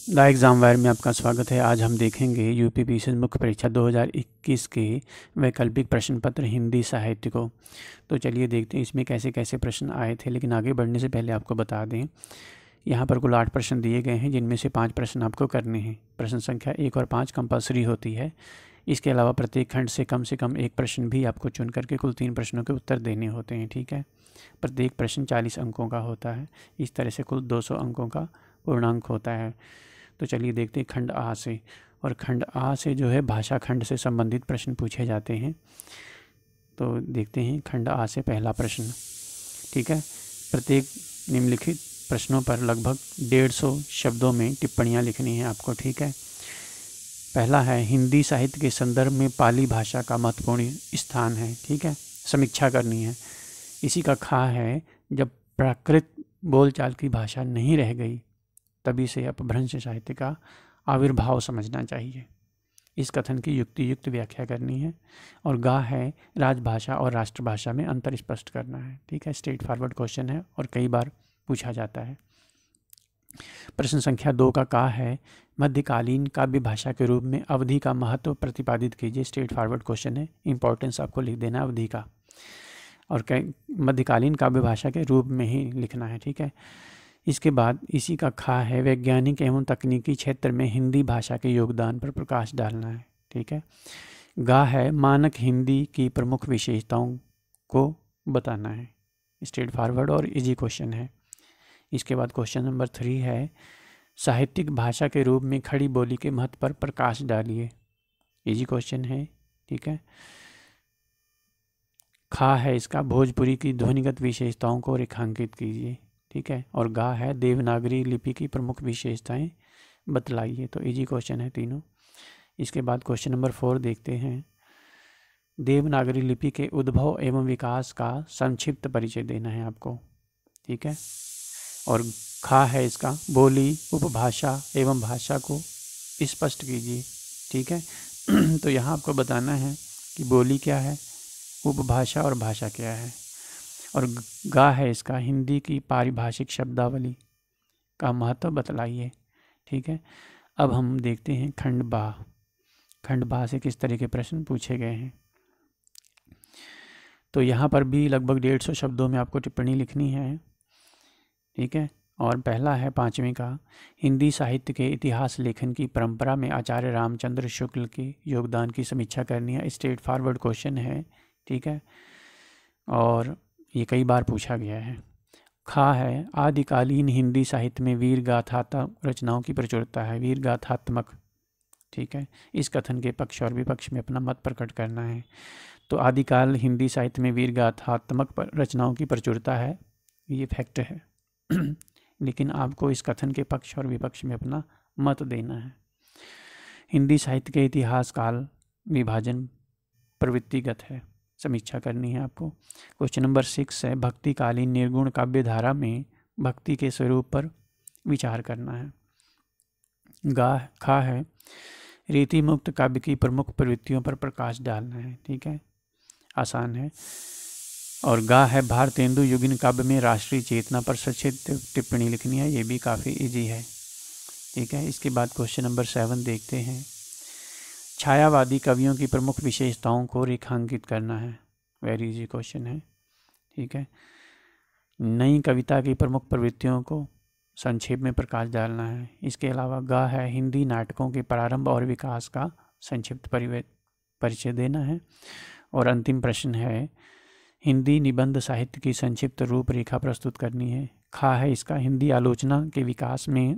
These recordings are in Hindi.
द एग्ज़ाम वायर में आपका स्वागत है। आज हम देखेंगे यूपी पीसीएस मुख्य परीक्षा 2021 के वैकल्पिक प्रश्न पत्र हिंदी साहित्य को। तो चलिए देखते हैं इसमें कैसे कैसे प्रश्न आए थे। लेकिन आगे बढ़ने से पहले आपको बता दें, यहाँ पर कुल 8 प्रश्न दिए गए हैं, जिनमें से 5 प्रश्न आपको करने हैं। प्रश्न संख्या 1 और 5 कंपल्सरी होती है। इसके अलावा प्रत्येक खंड से कम एक प्रश्न भी आपको चुन करके कुल 3 प्रश्नों के उत्तर देने होते हैं। ठीक है, प्रत्येक प्रश्न 40 अंकों का होता है। इस तरह से कुल 200 अंकों का पूर्णांक होता है। तो चलिए देखते हैं खंड आ से। और खंड आ से जो है भाषा खंड से संबंधित प्रश्न पूछे जाते हैं। तो देखते हैं खंड आ से पहला प्रश्न। ठीक है, प्रत्येक निम्नलिखित प्रश्नों पर लगभग 150 शब्दों में टिप्पणियाँ लिखनी है आपको। ठीक है, पहला है हिंदी साहित्य के संदर्भ में पाली भाषा का महत्वपूर्ण स्थान है। ठीक है, समीक्षा करनी है। इसी का खा है जब प्राकृत बोलचाल की भाषा नहीं रह गई तभी से अपभ्रंश साहित्य का आविर्भाव समझना चाहिए। इस कथन की युक्ति व्याख्या करनी है। और गा है राजभाषा और राष्ट्रभाषा में अंतर स्पष्ट करना है। ठीक है, स्ट्रेट फॉरवर्ड क्वेश्चन है और कई बार पूछा जाता है। प्रश्न संख्या 2 का का है मध्यकालीन काव्य भाषा के रूप में अवधि का महत्व प्रतिपादित कीजिए। स्ट्रेट फॉरवर्ड क्वेश्चन है, इंपॉर्टेंस आपको लिख देना अवधि का, और मध्यकालीन काव्य भाषा के रूप में ही लिखना है। ठीक है, इसके बाद इसी का खा है वैज्ञानिक एवं तकनीकी क्षेत्र में हिंदी भाषा के योगदान पर प्रकाश डालना है। ठीक है, गा है मानक हिंदी की प्रमुख विशेषताओं को बताना है। स्ट्रेट फॉरवर्ड और इजी क्वेश्चन है। इसके बाद क्वेश्चन नंबर 3 है साहित्यिक भाषा के रूप में खड़ी बोली के महत्व पर प्रकाश डालिए। इजी क्वेश्चन है। ठीक है, खा है इसका भोजपुरी की ध्वनिगत विशेषताओं को रेखांकित कीजिए। ठीक है, और गा है देवनागरी लिपि की प्रमुख विशेषताएं बतलाइए। तो इजी क्वेश्चन है तीनों। इसके बाद क्वेश्चन नंबर 4 देखते हैं देवनागरी लिपि के उद्भव एवं विकास का संक्षिप्त परिचय देना है आपको। ठीक है, और खा है इसका बोली उपभाषा एवं भाषा को स्पष्ट कीजिए। ठीक है, तो यहाँ आपको बताना है कि बोली क्या है, उपभाषा और भाषा क्या है। और गा है इसका हिंदी की पारिभाषिक शब्दावली का महत्व बतलाइए। ठीक है, अब हम देखते हैं खंड बा। खंड बा से किस तरह के प्रश्न पूछे गए हैं। तो यहाँ पर भी लगभग 150 शब्दों में आपको टिप्पणी लिखनी है। ठीक है, और पहला है 5वें का हिंदी साहित्य के इतिहास लेखन की परंपरा में आचार्य रामचंद्र शुक्ल के योगदान की समीक्षा करनी है। स्ट्रेट फॉरवर्ड क्वेश्चन है। ठीक है, और ये कई बार पूछा गया है। खा है आदिकालीन हिंदी साहित्य में वीर गाथात्मक रचनाओं की प्रचुरता है। वीर गाथात्मक। ठीक है, इस कथन के पक्ष और विपक्ष में अपना मत प्रकट करना है। तो आदिकाल हिंदी साहित्य में वीर गाथात्मक रचनाओं की प्रचुरता है, ये फैक्ट है। लेकिन आपको इस कथन के पक्ष और विपक्ष में अपना मत देना है। हिंदी साहित्य के इतिहास काल विभाजन प्रवृत्तिगत है, समीक्षा करनी है आपको। क्वेश्चन नंबर 6 है भक्तिकालीन निर्गुण काव्य धारा में भक्ति के स्वरूप पर विचार करना है। गा खा है रीति मुक्त काव्य की प्रमुख प्रवृत्तियों पर प्रकाश डालना है। ठीक है, आसान है। और गा है भारतेंदु युगिन काव्य में राष्ट्रीय चेतना पर सचित्र टिप्पणी लिखनी है। ये भी काफ़ी इजी है। ठीक है, इसके बाद क्वेश्चन नंबर 7 देखते हैं छायावादी कवियों की प्रमुख विशेषताओं को रेखांकित करना है। वेरी इजी क्वेश्चन है। ठीक है, नई कविता की प्रमुख प्रवृत्तियों को संक्षेप में प्रकाश डालना है। इसके अलावा गा है हिंदी नाटकों के प्रारंभ और विकास का संक्षिप्त परिचय देना है। और अंतिम प्रश्न है हिंदी निबंध साहित्य की संक्षिप्त रूपरेखा प्रस्तुत करनी है। खा है इसका हिंदी आलोचना के विकास में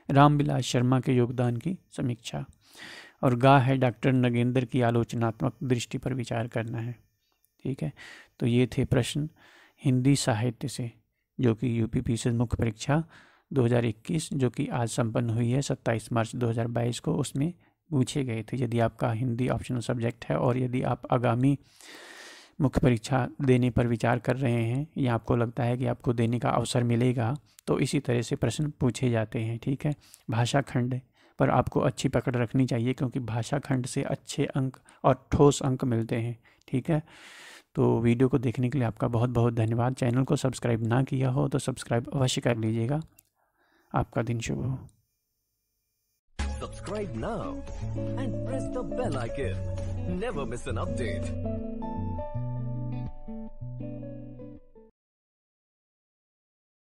रामविलास शर्मा के योगदान की समीक्षा। और गा है डॉक्टर नगेंद्र की आलोचनात्मक दृष्टि पर विचार करना है। ठीक है, तो ये थे प्रश्न हिंदी साहित्य से जो कि यूपी पीसीएस मुख्य परीक्षा 2021 जो कि आज संपन्न हुई है 27 मार्च 2022 को, उसमें पूछे गए थे। यदि आपका हिंदी ऑप्शनल सब्जेक्ट है और यदि आप आगामी मुख्य परीक्षा देने पर विचार कर रहे हैं या आपको लगता है कि आपको देने का अवसर मिलेगा, तो इसी तरह से प्रश्न पूछे जाते हैं। ठीक है, भाषा खंड पर आपको अच्छी पकड़ रखनी चाहिए क्योंकि भाषा खंड से अच्छे अंक और ठोस अंक मिलते हैं। ठीक है, तो वीडियो को देखने के लिए आपका बहुत बहुत धन्यवाद। चैनल को सब्सक्राइब ना किया हो तो सब्सक्राइब अवश्य कर लीजिएगा। आपका दिन शुभ हो। Subscribe now and press the bell icon. Never miss an update.